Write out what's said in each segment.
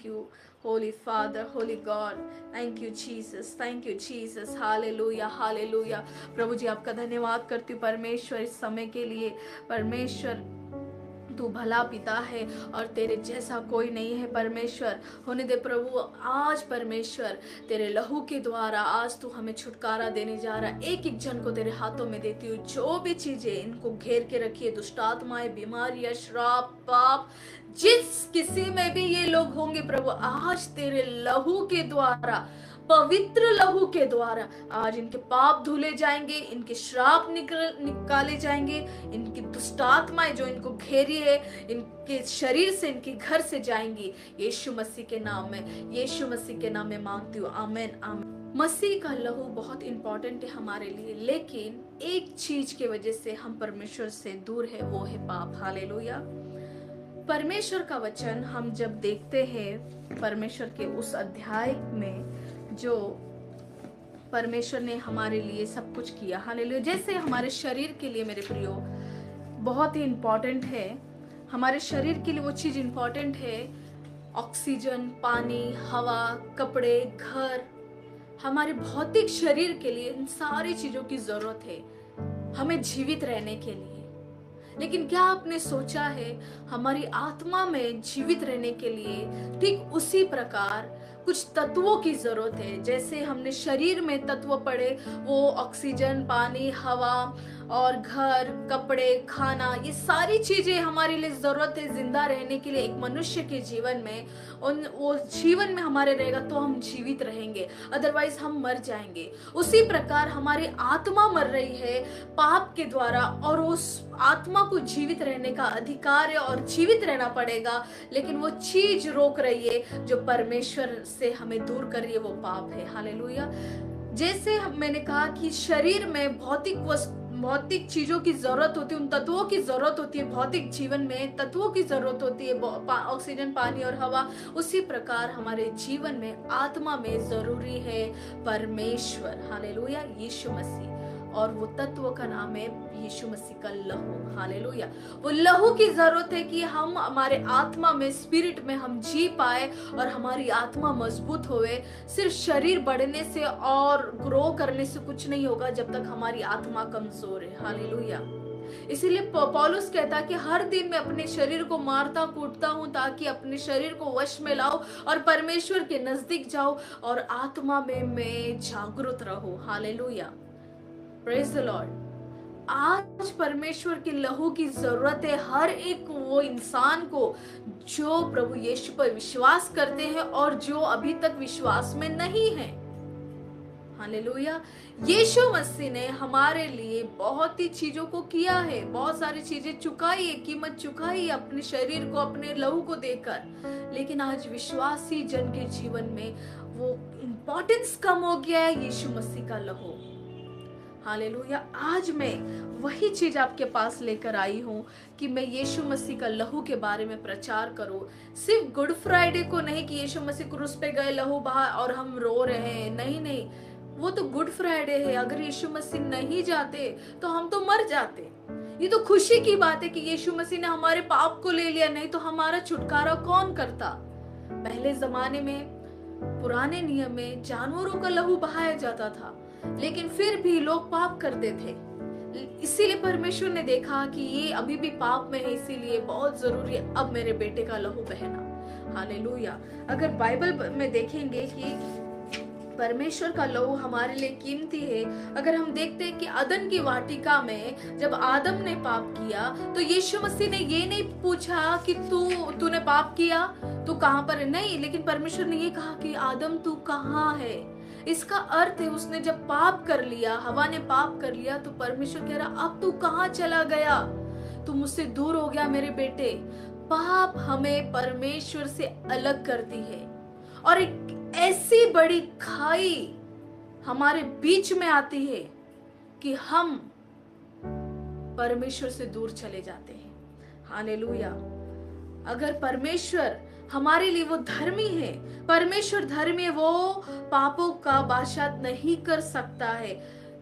you, Holy Father, Holy God. Thank you Jesus, thank you Jesus. Hallelujah hallelujah. प्रभु जी आपका धन्यवाद करती हूँ परमेश्वर इस समय के लिए। परमेश्वर तू भला पिता है और तेरे जैसा कोई नहीं है परमेश्वर। होने दे प्रभु, आज परमेश्वर तेरे लहू के द्वारा आज तू हमें छुटकारा देने जा रहा है। एक एक जन को तेरे हाथों में देती हूँ। जो भी चीजें इनको घेर के रखी है, दुष्ट आत्माएं, बीमारियां, श्राप, पाप, जिस किसी में भी ये लोग होंगे प्रभु, आज तेरे लहू के द्वारा, पवित्र लहू के द्वारा आज इनके पाप धुले जाएंगे, इनके श्राप निकाले जाएंगे, इनकी दुष्ट आत्माएं जो इनको घेरी है इनके शरीर से, इनके घर से जाएंगी। यीशु मसीह के नाम में, यीशु मसीह के नाम में मांगती हूँ, आमीन आमीन। मसीह का लहू बहुत इंपॉर्टेंट है हमारे लिए, लेकिन एक चीज की वजह से हम परमेश्वर से दूर है, वो है पाप। हालेलुया। परमेश्वर का वचन हम जब देखते हैं परमेश्वर के उस अध्याय में जो परमेश्वर ने हमारे लिए सब कुछ किया, हालेलुया। जैसे हमारे शरीर के लिए मेरे प्रियो बहुत ही इंपॉर्टेंट है, हमारे शरीर के लिए वो चीज इंपॉर्टेंट है, ऑक्सीजन, पानी, हवा, कपड़े, घर। हमारे भौतिक शरीर के लिए इन सारी चीजों की जरूरत है हमें जीवित रहने के लिए। लेकिन क्या आपने सोचा है हमारी आत्मा में जीवित रहने के लिए ठीक उसी प्रकार कुछ तत्वों की जरूरत है। जैसे हमने शरीर में तत्व पढ़े, वो ऑक्सीजन, पानी, हवा और घर, कपड़े, खाना, ये सारी चीजें हमारे लिए जरूरत है जिंदा रहने के लिए। एक मनुष्य के जीवन में वो जीवन में हमारे रहेगा तो हम जीवित रहेंगे, अदरवाइज हम मर जाएंगे। उसी प्रकार हमारी आत्मा मर रही है पाप के द्वारा, और उस आत्मा को जीवित रहने का अधिकार है और जीवित रहना पड़ेगा, लेकिन वो चीज रोक रही है जो परमेश्वर से हमें दूर कर रही है, वो पाप है। हालेलुया। जैसे मैंने कहा कि शरीर में भौतिक चीजों की जरूरत होती है, उन तत्वों की जरूरत होती है, भौतिक जीवन में तत्वों की जरूरत होती है, ऑक्सीजन, पानी और हवा। उसी प्रकार हमारे जीवन में आत्मा में जरूरी है परमेश्वर, हालेलुया, यीशु मसीह। और वो तत्व का नाम है यीशु मसीह का लहू, हालेलुया। वो लहू की जरूरत है कि हम हमारे आत्मा में, स्पिरिट में हम जी पाए और हमारी आत्मा मजबूत होवे। सिर्फ शरीर बढ़ने से और ग्रो करने से कुछ नहीं होगा जब तक हमारी आत्मा कमजोर है, हालेलुया। इसीलिए पौलुस कहता है कि हर दिन मैं अपने शरीर को मारता कूटता हूँ ताकि अपने शरीर को वश में लाऊं और परमेश्वर के नजदीक जाऊं और आत्मा में मैं जागरूक रहूं, हालेलुया, प्रेज द लॉर्ड। आज परमेश्वर के लहू की जरूरत है हर एक वो इंसान को जो प्रभु यीशु पर विश्वास करते हैं और जो अभी तक विश्वास में नहीं है, हालेलुया। यीशु मसीह ने हमारे लिए बहुत ही चीजों को किया है, बहुत सारी चीजें चुकाई है, कीमत चुकाई है अपने शरीर को, अपने लहू को देकर, लेकिन आज विश्वासी जन के जीवन में वो इंपॉर्टेंस कम हो गया है यीशु मसीह का लहू, हालेलुया। आज मैं वही चीज आपके पास लेकर आई हूँ कि मैं यीशु मसीह का लहू के बारे में प्रचार करूँ। सिर्फ गुड फ्राइडे को नहीं कि यीशु मसीह क्रूस पे गए, लहू बहा और हम रो रहे हैं, नहीं नहीं, वो तो गुड फ्राइडे है। अगर यीशु मसीह नहीं जाते तो हम तो मर जाते। ये तो खुशी की बात है कि यीशु मसीह ने हमारे पाप को ले लिया, नहीं तो हमारा छुटकारा कौन करता। पहले जमाने में, पुराने नियम में जानवरों का लहू बहाया जाता था, लेकिन फिर भी लोग पाप करते थे। इसीलिए परमेश्वर ने देखा कि ये अभी भी पाप में है, इसीलिए बहुत जरूरी है अब मेरे बेटे का लहू बहना, हालेलुया। अगर बाइबल में देखेंगे कि परमेश्वर का लहू हमारे लिए कीमती है। अगर हम देखते हैं कि अदन की वाटिका में जब आदम ने पाप किया तो यीशु मसीह ने ये नहीं पूछा कि तूने पाप किया, तू कहां पर है, नहीं, लेकिन परमेश्वर ने ये कहा कि आदम तू कहां है। इसका अर्थ है उसने जब पाप कर लिया, हवा ने पाप कर लिया, तो परमेश्वर कह रहा अब तू कहां चला गया, तू मुझसे दूर हो गया मेरे बेटे। पाप हमें परमेश्वर से अलग करती है और एक ऐसी बड़ी खाई हमारे बीच में आती है कि हम परमेश्वर से दूर चले जाते हैं, हालेलुया। अगर परमेश्वर हमारे लिए वो धर्मी है, परमेश्वर धर्मी है, वो पापों का बादशाह नहीं कर सकता है।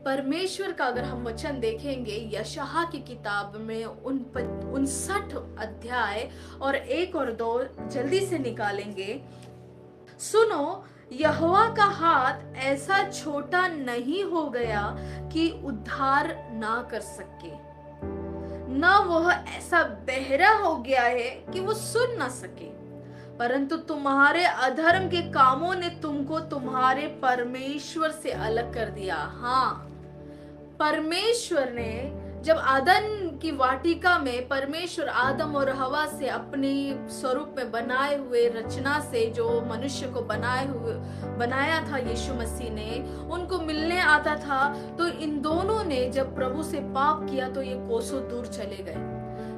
परमेश्वर का अगर हम वचन देखेंगे यशायाह की किताब में 59 अध्याय और 1 और 2 जल्दी से निकालेंगे। सुनो, यहोवा का हाथ ऐसा छोटा नहीं हो गया कि उद्धार ना कर सके, न वह ऐसा बहरा हो गया है कि वो सुन ना सके, परंतु तुम्हारे अधर्म के कामों ने तुमको तुम्हारे परमेश्वर से अलग कर दिया। हाँ, परमेश्वर ने जब आदम की वाटिका में परमेश्वर आदम और हवा से अपने स्वरूप में बनाए हुए रचना से जो मनुष्य को बनाया था यीशु मसीह ने, उनको मिलने आता था, तो इन दोनों ने जब प्रभु से पाप किया तो ये कोसों दूर चले गए।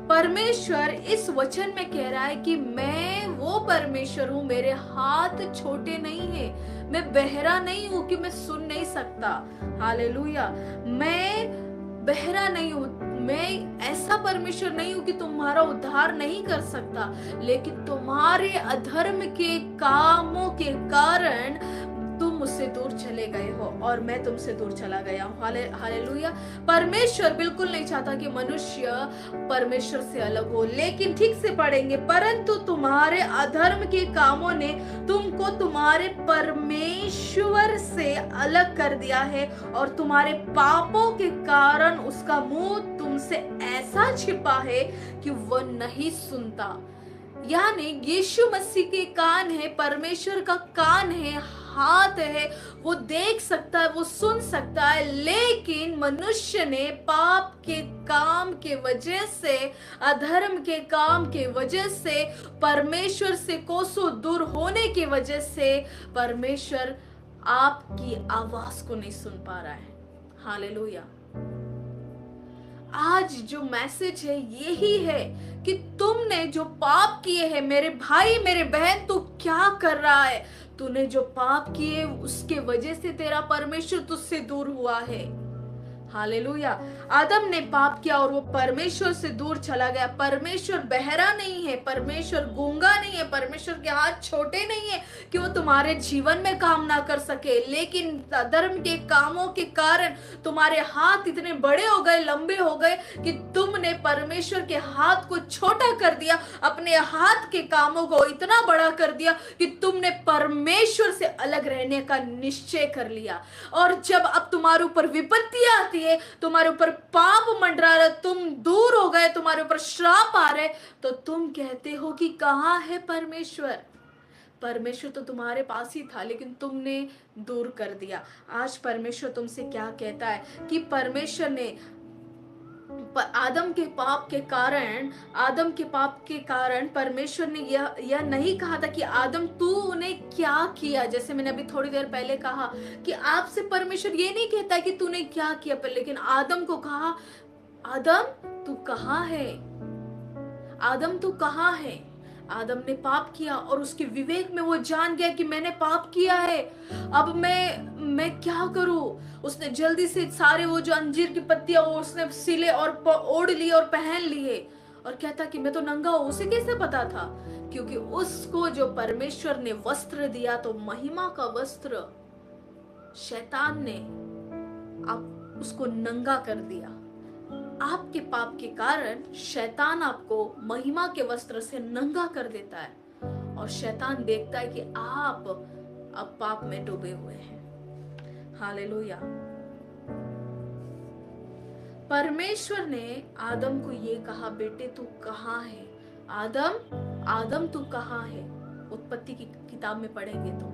परमेश्वर इस वचन में कह रहा है कि मैं वो परमेश्वर हूँ, मेरे हाथ छोटे नहीं है, मैं बहरा नहीं हूँ कि मैं सुन नहीं सकता। हालेलुया। मैं बहरा नहीं हूँ, मैं ऐसा परमेश्वर नहीं हूँ कि तुम्हारा उद्धार नहीं कर सकता, लेकिन तुम्हारे अधर्म के कामों के कारण तुम मुझसे दूर चले गए हो और मैं तुमसे दूर चला गया हूँ। हालेलुया। परमेश्वर बिल्कुल नहीं चाहता कि मनुष्य परमेश्वर से अलग हो, लेकिन ठीक से पढ़ेंगे, परंतु तुम्हारे अधर्म के कामों ने तुमको तुम्हारे परमेश्वर से अलग कर दिया है और तुम्हारे पापों के कारण उसका मुंह तुमसे ऐसा छिपा है कि वह नहीं सुनता। यानी यीशु मसीह के कान है, परमेश्वर का कान है, हाथ है, वो देख सकता है, वो सुन सकता है, लेकिन मनुष्य ने पाप के काम के वजह से, अधर्म के काम के वजह से, परमेश्वर से कोसों दूर होने की वजह से परमेश्वर आपकी आवाज को नहीं सुन पा रहा है। हालेलुया। आज जो मैसेज है यही है कि तुमने जो पाप किए हैं, मेरे भाई मेरे बहन, तू क्या कर रहा है? तूने जो पाप किए उसके वजह से तेरा परमेश्वर तुझसे दूर हुआ है। हालेलुया। आदम ने पाप किया और वो परमेश्वर से दूर चला गया। परमेश्वर बहरा नहीं है, परमेश्वर गूंगा नहीं है, परमेश्वर के हाथ छोटे नहीं है कि वो तुम्हारे जीवन में काम ना कर सके, लेकिन धर्म के कामों के कारण तुम्हारे हाथ इतने बड़े हो गए, लंबे हो गए कि तुमने परमेश्वर के हाथ को छोटा कर दिया, अपने हाथ के कामों को इतना बड़ा कर दिया कि तुमने परमेश्वर से अलग रहने का निश्चय कर लिया। और जब अब तुम्हारे ऊपर विपत्ति आती है, तुम्हारे ऊपर पाप मंडरा रहा, तुम दूर हो गए, तुम्हारे ऊपर श्राप आ रहे, तो तुम कहते हो कि कहाँ है परमेश्वर? परमेश्वर तो तुम्हारे पास ही था, लेकिन तुमने दूर कर दिया। आज परमेश्वर तुमसे क्या कहता है कि परमेश्वर ने आदम के पाप के कारण परमेश्वर ने यह नहीं कहा था कि आदम तूने क्या किया। जैसे मैंने अभी थोड़ी देर पहले कहा कि आपसे परमेश्वर ये नहीं कहता कि तूने क्या किया, पर लेकिन आदम को कहा, आदम तू कहाँ है? आदम तू कहाँ है? आदम ने पाप किया और उसके विवेक में वो जान गया कि मैंने पाप किया है, अब मैं क्या करूं? उसने जल्दी से सारे वो जो अंजीर की पत्तियां उसने सिले और ओढ़ लिए और पहन लिए और कहता कि मैं तो नंगा हूं। उसे कैसे पता था? क्योंकि उसको जो परमेश्वर ने वस्त्र दिया, तो महिमा का वस्त्र शैतान ने आप उसको नंगा कर दिया। आपके पाप के कारण शैतान आपको महिमा के वस्त्र से नंगा कर देता है और शैतान देखता है कि आप अब पाप में डूबे हुए हैं। हालेलुया। परमेश्वर ने आदम को ये कहा, बेटे तू कहाँ है? आदम तू कहाँ है? उत्पत्ति की किताब में पढ़ेंगे तो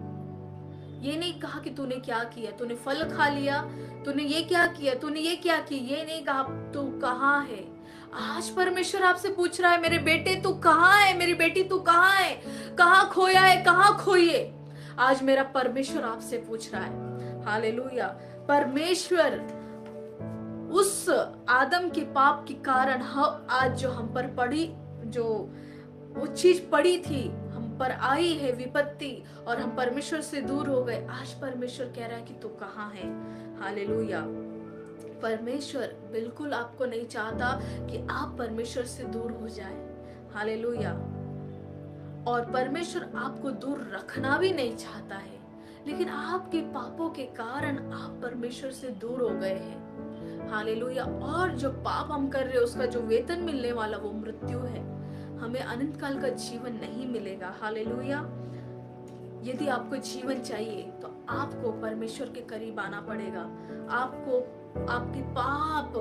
ये नहीं कहा कि तूने क्या किया, तूने फल खा लिया, तूने ये क्या किया, तूने ये क्या किया, ये नहीं कहा तू कहाँ है। आज परमेश्वर आपसे पूछ रहा है, मेरे बेटे तू कहाँ है? मेरी बेटी तू कहाँ है? कहाँ खोया है? कहाँ खोइए? आज मेरा परमेश्वर आपसे पूछ रहा है। हालेलुया। परमेश्वर उस आदम के पाप के कारण आज जो हम पर पड़ी, जो वो चीज पड़ी थी, पर आई है विपत्ति और हम परमेश्वर से दूर हो गए, आज परमेश्वर कह रहा है कि तू कहाँ है? हालेलुया। परमेश्वर बिल्कुल आपको नहीं चाहता कि आप परमेश्वर से दूर हो जाए। हालेलुया। और परमेश्वर आपको दूर रखना भी नहीं चाहता है, लेकिन आपके पापों के कारण आप परमेश्वर से दूर हो गए हैं। हालेलुया। और जो पाप हम कर रहे हैं उसका जो वेतन मिलने वाला वो मृत्यु है, हमें अनंत काल का जीवन नहीं मिलेगा। हालेलुया। यदि आपको जीवन चाहिए तो आपको परमेश्वर के करीब आना पड़ेगा। आपको आपके पाप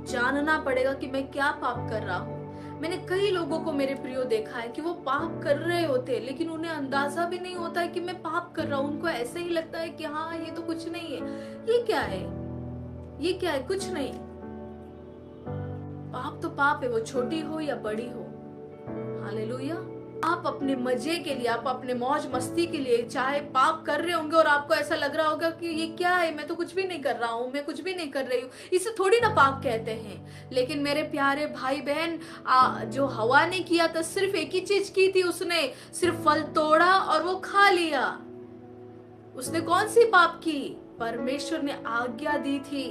जानना पड़ेगा कि मैं क्या पाप कर रहा हूँ। मैंने कई लोगों को मेरे प्रियो देखा है कि वो पाप कर रहे होते हैं, लेकिन उन्हें अंदाजा भी नहीं होता है कि मैं पाप कर रहा हूँ। उनको ऐसे ही लगता है कि हाँ ये तो कुछ नहीं है, ये क्या है, ये क्या है, कुछ नहीं। पाप तो पाप है, वो छोटी हो या बड़ी हो। हालेलुया। आप अपने मजे के लिए, आप अपने मौज मस्ती के लिए चाहे पाप कर रहे होंगे और आपको ऐसा लग रहा होगा कि ये क्या है, मैं तो कुछ भी नहीं कर रहा हूँ, मैं कुछ भी नहीं कर रही हूँ, इसे थोड़ी ना पाप कहते हैं। लेकिन मेरे प्यारे भाई बहन, जो हवा ने किया था, सिर्फ एक ही चीज की थी, उसने सिर्फ फल तोड़ा और वो खा लिया। उसने कौन सी पाप की? परमेश्वर ने आज्ञा दी थी।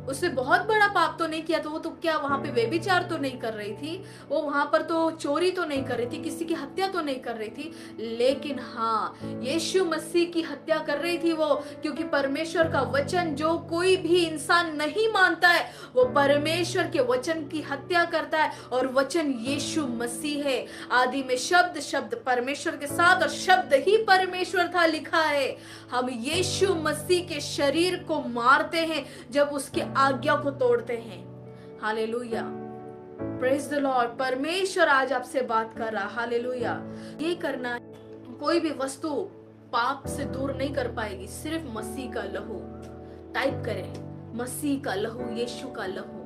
उसने बहुत बड़ा पाप तो नहीं किया, तो वो तो क्या वहां पे व्यभिचार तो नहीं कर रही थी, वो वहां पर तो चोरी तो नहीं कर रही थी, किसी की हत्या तो नहीं कर रही थी, लेकिन हाँ यीशु मसीह की हत्या कर रही थी वो। क्योंकि परमेश्वर का वचन जो कोई भी इंसान नहीं मानता है, वो परमेश्वर के वचन की हत्या करता है, और वचन यीशु मसीह है। आदि में शब्द, शब्द परमेश्वर के साथ, और शब्द ही परमेश्वर था, लिखा है। हम यीशु मसीह के शरीर को मारते हैं जब उसके आज्ञा को तोड़ते हैं। Hallelujah, praise the Lord. परमेश्वर आज आपसे बात कर रहा। हालेलुया। ये करना, कोई भी वस्तु पाप से दूर नहीं कर पाएगी, सिर्फ मसीह का लहू। टाइप करें, मसीह का लहू, यीशु का लहू।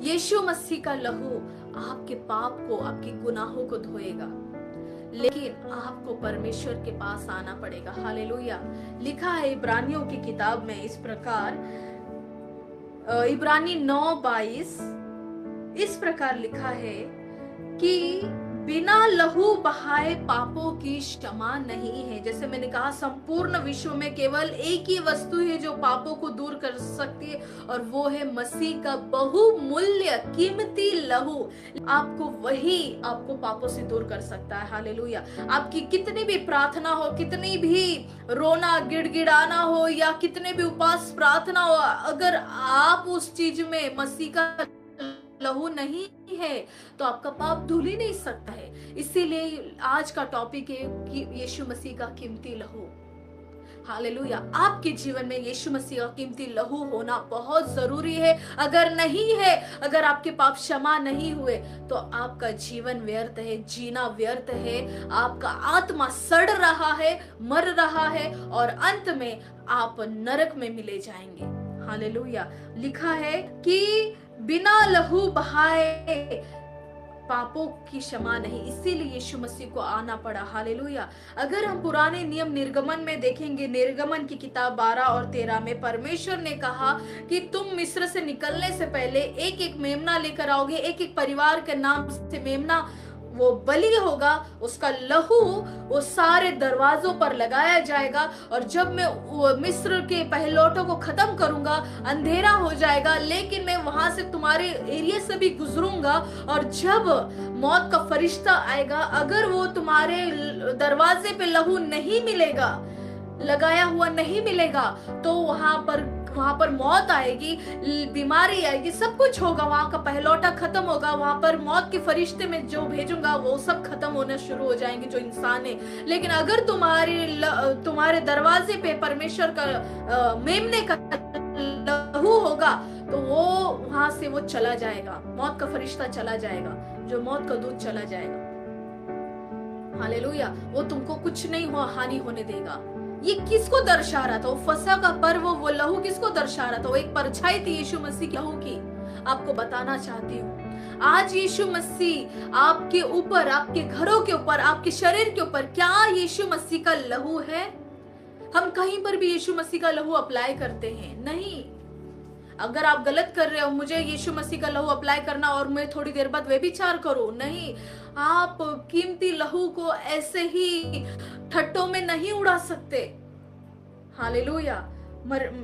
यीशु मसीह का लहू आपके पाप को, आपके गुनाहों को धोएगा, लेकिन आपको परमेश्वर के पास आना पड़ेगा। हालेलुया। लिखा है इब्रानियों की किताब में इस प्रकार, इब्रानी 9:22 इस प्रकार लिखा है कि बिना लहू बहाए पापों की क्षमा नहीं है। जैसे मैंने कहा, संपूर्ण विश्व में केवल एक ही वस्तु है जो पापों को दूर कर सकती है, और वो है मसीह का बहुमूल्य कीमती लहू। आपको वही आपको पापों से दूर कर सकता है। हालेलुया। आपकी कितनी भी प्रार्थना हो, कितनी भी रोना गिड़गिड़ाना हो, या कितने भी उपवास प्रार्थना हो, अगर आप उस चीज में मसीह का लहू नहीं है तो आपका पाप धुल ही नहीं सकता है। इसीलिए आज का टॉपिक है कि यीशु मसीह का कीमती लहू। हालेलुया। आपके जीवन में यीशु मसीह का कीमती लहू होना बहुत जरूरी है। अगर नहीं है, अगर आपके पाप क्षमा नहीं हुए, तो आपका जीवन व्यर्थ है, जीना व्यर्थ है, आपका आत्मा सड़ रहा है, मर रहा है, और अंत में आप नरक में मिले जाएंगे। हालेलुया। लिखा है कि बिना लहू बहाए पापों की क्षमा नहीं, इसीलिए यीशु मसीह को आना पड़ा। हालेलुया। अगर हम पुराने नियम निर्गमन में देखेंगे, निर्गमन की किताब 12 और 13 में परमेश्वर ने कहा कि तुम मिस्र से निकलने से पहले एक एक मेमना लेकर आओगे, एक एक परिवार के नाम से मेमना वो बलि होगा, उसका लहू वो सारे दरवाजों पर लगाया जाएगा, और जब मैं मिस्र के पहलौठों को खत्म करूंगा, अंधेरा हो जाएगा, लेकिन मैं वहां से तुम्हारे एरिया से भी गुजरूंगा, और जब मौत का फरिश्ता आएगा, अगर वो तुम्हारे दरवाजे पे लहू नहीं मिलेगा, लगाया हुआ नहीं मिलेगा, तो वहां पर मौत आएगी, बीमारी आएगी, सब कुछ होगा, वहां का पहलौठा खत्म होगा, वहां पर मौत के फरिश्ते में जो भेजूंगा वो सब खत्म होना शुरू हो जाएंगे जो इंसान है। लेकिन अगर तुम्हारे दरवाजे पे परमेश्वर का मेमने का लहू होगा, तो वो वहां से वो चला जाएगा, मौत का फरिश्ता चला जाएगा, जो मौत का दूत चला जाएगा। हालेलुया। वो तुमको कुछ नहीं हानि होने देगा। ये किसको दर्शा रहा था? वो फसह का पर्व, वो लहू किसको दर्शा रहा था? वो एक परछाई थी यीशु मसीह की लहू की। आपको बताना चाहती हूँ, आज यीशु मसीह आपके ऊपर, आपके घरों के ऊपर, आपके शरीर के ऊपर, क्या यीशु मसीह का लहू है? हम कहीं पर भी यीशु मसीह का लहू अप्लाई करते हैं? नहीं। अगर आप गलत कर रहे हो, मुझे यीशु मसीह का लहू अप्लाई करना और मैं थोड़ी देर बाद व्यभिचार करूं, नहीं। आप कीमती लहू को ऐसे ही ठट्टों में नहीं उड़ा सकते। हालेलुया।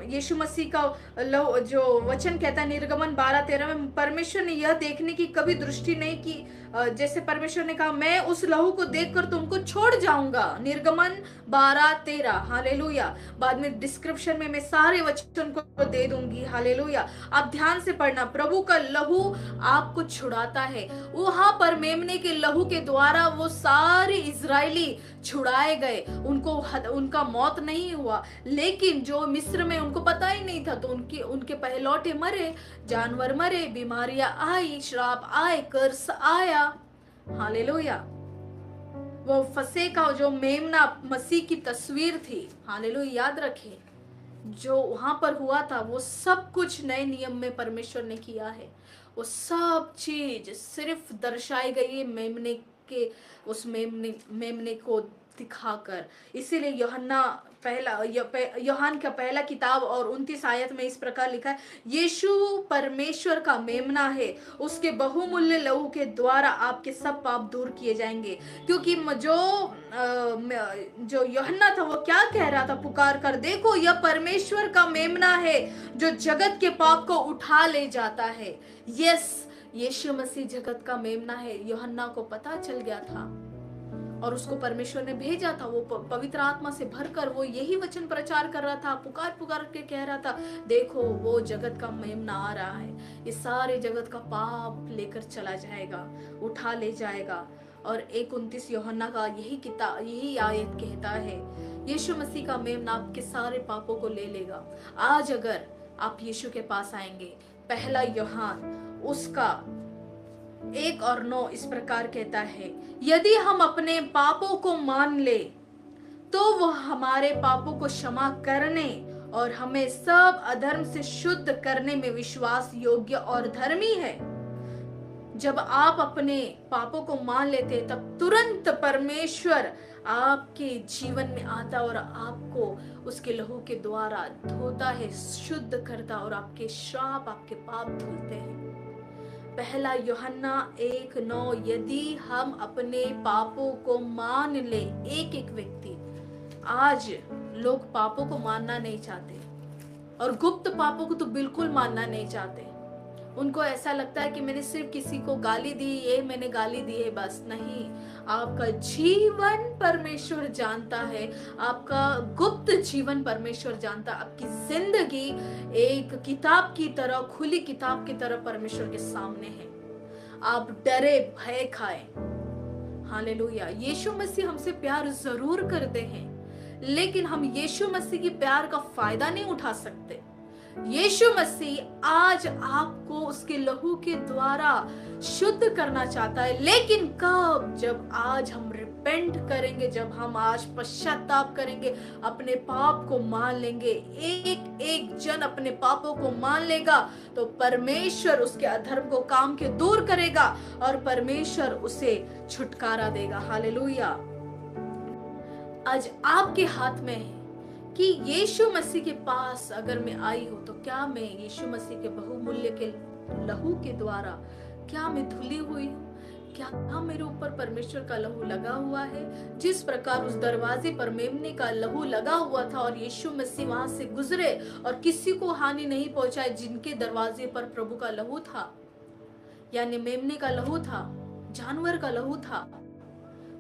यीशु मसीह का जो वचन कहता है निर्गमन 12:13 में, परमेश्वर ने यह देखने की कभी दृष्टि नहीं की जैसे परमेश्वर ने कहा मैं उस लहू को देखकर तुमको छोड़ जाऊंगा, निर्गमन 12:13, हालेलुया। बाद में डिस्क्रिप्शन में मैं सारे वचन को दे दूंगी, हालेलुया। आप ध्यान से पढ़ना, प्रभु का लहू आपको छुड़ाता है। वहां पर मेमने के लहू के द्वारा वो सारे इजरायली छुड़ाए गए, उनका मौत नहीं हुआ, लेकिन जो मिस्र में उनको पता ही नहीं था, तो उनके पहलौठे मरे, जानवर मरे, बीमारियां आई, श्राप आए, कर्स आया, हालेलुया। वो फसे का जो मेमना मसीह की तस्वीर थी, हालेलुया, याद रखें जो वहां पर हुआ था वो सब कुछ नए नियम में परमेश्वर ने किया है। वो सब चीज सिर्फ दर्शाई गई है मेमने के, उस मेमने को दिखाकर। इसीलिए यूहन्ना का पहला किताब और 29 आयत में इस प्रकार लिखा है, यीशु परमेश्वर का मेमना है, उसके बहुमूल्य लहू के द्वारा आपके सब पाप दूर किए जाएंगे। क्योंकि जो यूहन्ना था वो क्या कह रहा था पुकार कर, देखो यह परमेश्वर का मेमना है जो जगत के पाप को उठा ले जाता है। यस, यीशु मसीह जगत का मेमना है। यूहन्ना को पता चल गया था और उसको परमेश्वर ने भेजा था। वो पवित्र आत्मा से भरकर वो यही वचन प्रचार कर रहा था, पुकार के कह रहा था, देखो वो जगत का मेमना आ रहा है, ये सारे जगत का पाप लेकर चला जाएगा, उठा ले जाएगा। और 1:29 यूहन्ना का यही आयत कहता है, यीशु मसीह का मेमना आपके सारे पापों को ले लेगा। आज अगर आप यीशु के पास आएंगे, पहला यूहन्ना उसका 1 और 9 इस प्रकार कहता है, यदि हम अपने पापों को मान ले तो वह हमारे पापों को क्षमा करने और हमें सब अधर्म से शुद्ध करने में विश्वास योग्य और धर्मी है। जब आप अपने पापों को मान लेते तब तुरंत परमेश्वर आपके जीवन में आता और आपको उसके लहू के द्वारा धोता है, शुद्ध करता और आपके श्राप, आपके पाप धुलते हैं। पहला यूहन्ना 1:9, यदि हम अपने पापों को मान ले, एक व्यक्ति, आज लोग पापों को मानना नहीं चाहते और गुप्त पापों को तो बिल्कुल मानना नहीं चाहते। उनको ऐसा लगता है कि मैंने सिर्फ किसी को गाली दी, ये मैंने गाली दी है, बस नहीं। आपका जीवन परमेश्वर जानता है, आपका गुप्त जीवन परमेश्वर जानता है। आपकी जिंदगी एक किताब की तरह, खुली किताब की तरह परमेश्वर के सामने है। आप डरे भय खाए, हालेलुया। यीशु मसीह हमसे प्यार जरूर करते हैं, लेकिन हम यीशु मसीह की प्यार का फायदा नहीं उठा सकते। यीशु मसीह आज आपको उसके लहू के द्वारा शुद्ध करना चाहता है, लेकिन कब? जब आज हम रिपेंट करेंगे, जब हम आज पश्चाताप करेंगे, अपने पाप को मान लेंगे। एक जन अपने पापों को मान लेगा तो परमेश्वर उसके अधर्म को काम के दूर करेगा और परमेश्वर उसे छुटकारा देगा, हालेलुया। आज आपके हाथ में है कि यीशु मसीह के पास अगर मैं आई हूं तो क्या मैं यीशु मसीह के बहुमूल्य के लहू के द्वारा क्या मैं धुली हुई हूँ? क्या मेरे ऊपर परमेश्वर का लहू लगा हुआ है? जिस प्रकार उस दरवाजे पर मेमने का लहू लगा हुआ था और यीशु मसीह वहां से गुजरे और किसी को हानि नहीं पहुंचाए, जिनके दरवाजे पर प्रभु का लहू था, यानी मेमने का लहू था, जानवर का लहू था,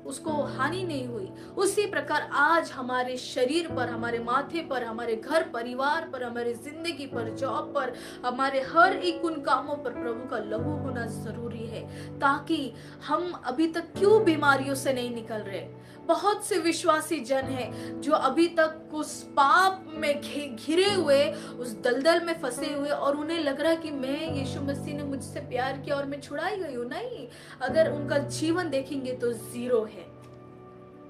उसको हानि नहीं हुई। उसी प्रकार आज हमारे शरीर पर, हमारे माथे पर, हमारे घर परिवार पर, हमारे जिंदगी पर, जॉब पर, हमारे हर एक उन कामों पर प्रभु का लहू होना जरूरी है, ताकि हम अभी तक क्यों बीमारियों से नहीं निकल रहे। बहुत से विश्वासी जन हैं जो अभी तक उस पाप में घिरे हुए, उस दलदल में फंसे हुए, और उन्हें लग रहा है कि मैं, यीशु मसीह ने मुझसे प्यार किया और मैं छुड़ाई गई हूँ। नहीं, अगर उनका जीवन देखेंगे तो जीरो है।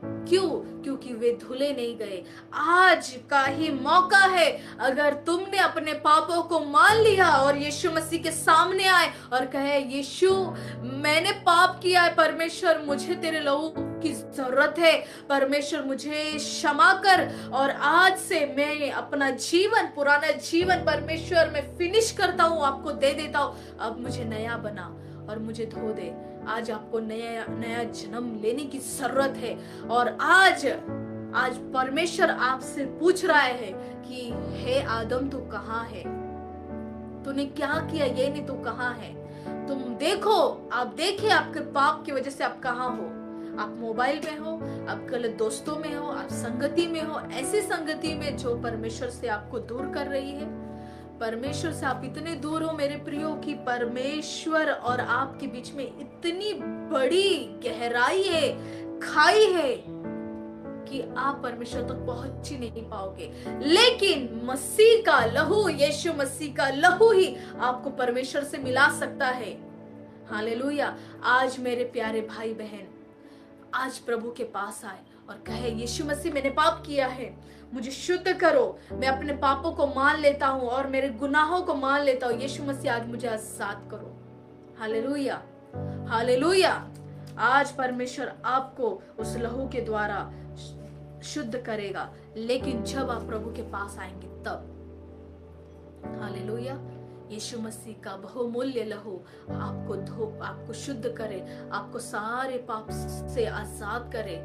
क्यों? क्योंकि वे धुले नहीं गए। आज का ही मौका है, अगर तुमने अपने पापों को मान लिया और यीशु मसीह के सामने आए और कहे, यीशु मैंने पाप किया है, परमेश्वर मुझे तेरे लहू की जरूरत है, परमेश्वर मुझे क्षमा कर, और आज से मैं अपना जीवन, पुराना जीवन परमेश्वर में फिनिश करता हूँ, आपको दे देता हूँ, अब मुझे नया बना और मुझे धो दे। आज आपको नया जन्म लेने की जरूरत है। और आज परमेश्वर आपसे पूछ रहा है कि हे आदम, तू कहाँ है? तूने क्या किया? ये नहीं, तू कहाँ है? तुम देखो, आप देखिए आपके पाप की वजह से आप कहाँ हो। आप मोबाइल में हो, आप गलत दोस्तों में हो, आप संगति में हो, ऐसी संगति में जो परमेश्वर से आपको दूर कर रही है। परमेश्वर से आप इतने दूर हो मेरे प्रियो कि परमेश्वर और आपके बीच में इतनी बड़ी गहराई है, खाई है कि आप परमेश्वर तक पहुंच ही नहीं पाओगे। लेकिन मसीह का लहू, यीशु मसीह का लहू ही आपको परमेश्वर से मिला सकता है। हालेलुया। आज मेरे प्यारे भाई बहन, आज प्रभु के पास आए और कहे, यीशु मसीह मैंने पाप किया है, मुझे शुद्ध करो। मैं अपने पापों को मान लेता हूँ और मेरे गुनाहों को मान लेता हूँ। यीशु मसीह आज मुझे आजाद करो। Hallelujah, hallelujah. आज परमेश्वर आपको उस लहू के द्वारा शुद्ध करेगा, लेकिन जब आप प्रभु के पास आएंगे तब। हालेलुया। यीशु मसीह का बहुमूल्य लहू आपको शुद्ध करे, आपको सारे पाप से आजाद करे,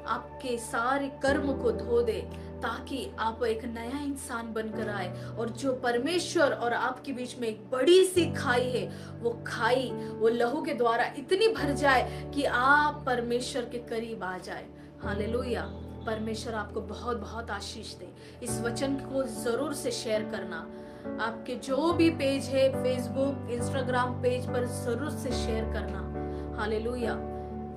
आपके सारे कर्म को धो दे, ताकि आप एक नया इंसान बनकर आए। और जो परमेश्वर और आपके बीच में एक बड़ी सी खाई है, वो खाई वो लहू के द्वारा इतनी भर जाए कि आप परमेश्वर के करीब आ जाए। हालेलुया। परमेश्वर आपको बहुत बहुत आशीष दे। इस वचन को जरूर से शेयर करना। आपके जो भी पेज है, फेसबुक, इंस्टाग्राम पेज पर जरूर से शेयर करना। हालेलुया।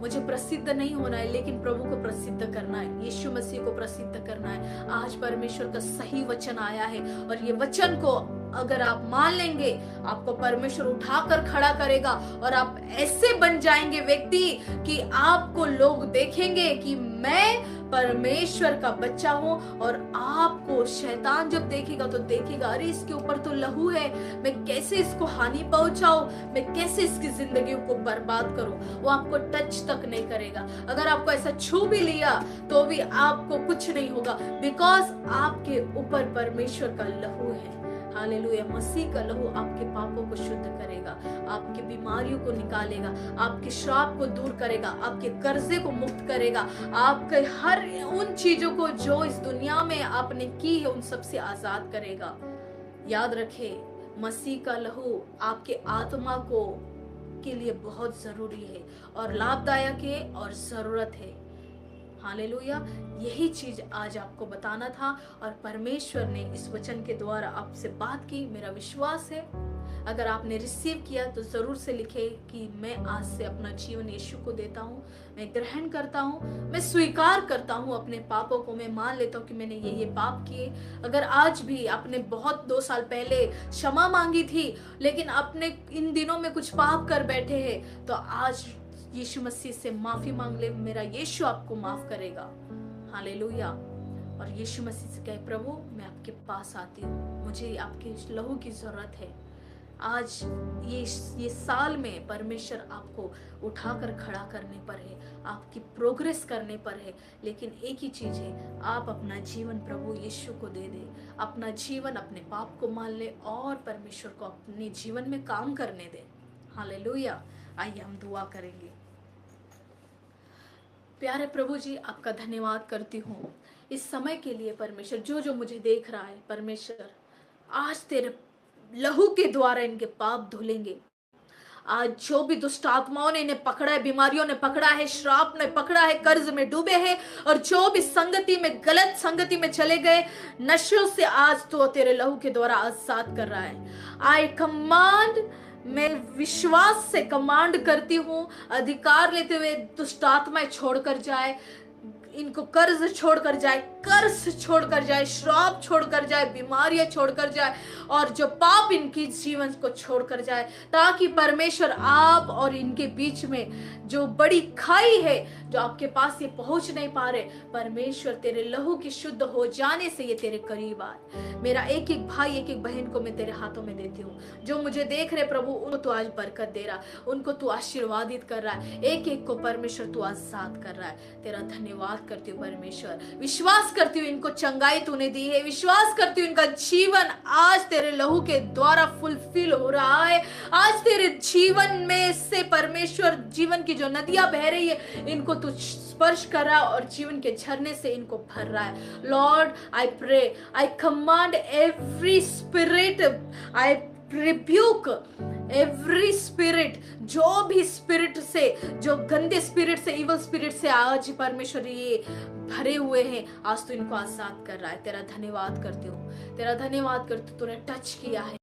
मुझे प्रसिद्ध नहीं होना है, लेकिन प्रभु को प्रसिद्ध करना है, यीशु मसीह को प्रसिद्ध करना है। आज परमेश्वर का सही वचन आया है और ये वचन को अगर आप मान लेंगे, आपको परमेश्वर उठाकर खड़ा करेगा और आप ऐसे बन जाएंगे व्यक्ति कि आपको लोग देखेंगे कि मैं परमेश्वर का बच्चा हूं। और आपको शैतान जब देखेगा तो देखेगा, अरे इसके ऊपर तो लहू है, मैं कैसे इसको हानि पहुंचाऊं, मैं कैसे इसकी जिंदगी को बर्बाद करूं। वो आपको टच तक नहीं करेगा। अगर आपको ऐसा छू भी लिया तो भी आपको कुछ नहीं होगा, बिकॉज आपके ऊपर परमेश्वर का लहू है। हालेलुया। मसीह का लहू आपके पापों को शुद्ध करेगा, आपकी बीमारियों को निकालेगा, आपके श्राप को दूर करेगा, आपके कर्जे को मुक्त करेगा, आपके हर उन चीजों को जो इस दुनिया में आपने की है उन सब से आजाद करेगा। याद रखे, मसीह का लहू आपके आत्मा को के लिए बहुत जरूरी है और लाभदायक है और जरूरत है। हालेलुया। यही चीज आज आपको बताना था और परमेश्वर ने इस वचन के द्वारा आपसे बात की। मेरा विश्वास है अगर आपने रिसीव किया तो जरूर से लिखे कि मैं आज से अपना जीवन यीशु को देता हूँ, मैं ग्रहण करता हूँ, मैं स्वीकार करता हूँ अपने पापों को, मैं मान लेता हूँ कि मैंने ये पाप किए। अगर आज भी आपने बहुत 2 साल पहले क्षमा मांगी थी, लेकिन आपने इन दिनों में कुछ पाप कर बैठे हैं, तो आज यीशु मसीह से माफी मांग ले, मेरा यीशु आपको माफ करेगा। हालेलुया। और यीशु मसीह से कहे, प्रभु मैं आपके पास आती हूँ, मुझे आपके लहू की जरूरत है। आज ये साल में परमेश्वर आपको उठाकर खड़ा करने पर है, आपकी प्रोग्रेस करने पर है, लेकिन एक ही चीज है, आप अपना जीवन प्रभु यीशु को दे दे, अपना जीवन अपने पाप को मान ले और परमेश्वर को अपने जीवन में काम करने दे। हालेलुया। आइए हम दुआ करेंगे। प्यारे प्रभु जी, आपका धन्यवाद करती हूँ इस समय के लिए। परमेश्वर जो जो मुझे देख रहा है, परमेश्वर आज तेरे लहू के द्वारा इनके पाप धुलेंगे। आज जो भी दुष्ट आत्माओं ने इन्हें पकड़ा है, बीमारियों ने पकड़ा है, श्राप ने पकड़ा है, कर्ज में डूबे हैं और जो भी संगति में, गलत संगति में चले गए, नशों से आज तो तेरे लहू के द्वारा आजाद कर रहा है। आई कमांड, मैं विश्वास से कमांड करती हूँ, अधिकार लेते हुए दुष्ट आत्माएं छोड़कर जाए, इनको कर्ज छोड़कर जाए, कर्ज छोड़कर जाए, श्राप छोड़कर जाए, बीमारियां छोड़कर जाए और जो पाप इनकी जीवन को छोड़कर जाए, ताकि परमेश्वर आप और इनके बीच में जो बड़ी खाई है, जो आपके पास ये पहुंच नहीं पा रहे, परमेश्वर तेरे लहू की शुद्ध हो जाने से ये तेरे करीब आए। मेरा एक एक भाई, एक एक बहन को मैं तेरे हाथों में देती हूँ। जो मुझे देख रहे प्रभु, उनको तू आज बरकत दे रहा, उनको तू आशीर्वादित कर रहा है, एक एक को परमेश्वर तू आजाद कर रहा है। तेरा धन्यवाद करती हूँ परमेश्वर। विश्वास करती हूँ इनको चंगाई तूने दी है, विश्वास करती हूँ इनका जीवन आज तेरे लहू के द्वारा फुलफिल हो रहा है। आज तेरे जीवन में से परमेश्वर जीवन की जो नदियां बह रही है, इनको तू स्पर्श कर रहा है और जीवन के झरने से इनको भर रहा है। Lord I pray, I command every spirit, I rebuke every spirit, जो भी स्पिरिट से, जो गंदे स्पिरिट से, इवल स्पिरिट से आज परमेश्वर ये भरे हुए हैं, आज तो इनको आजाद कर रहा है। तेरा धन्यवाद करती हूँ, तेरा धन्यवाद करती हूँ, तूने टच किया है।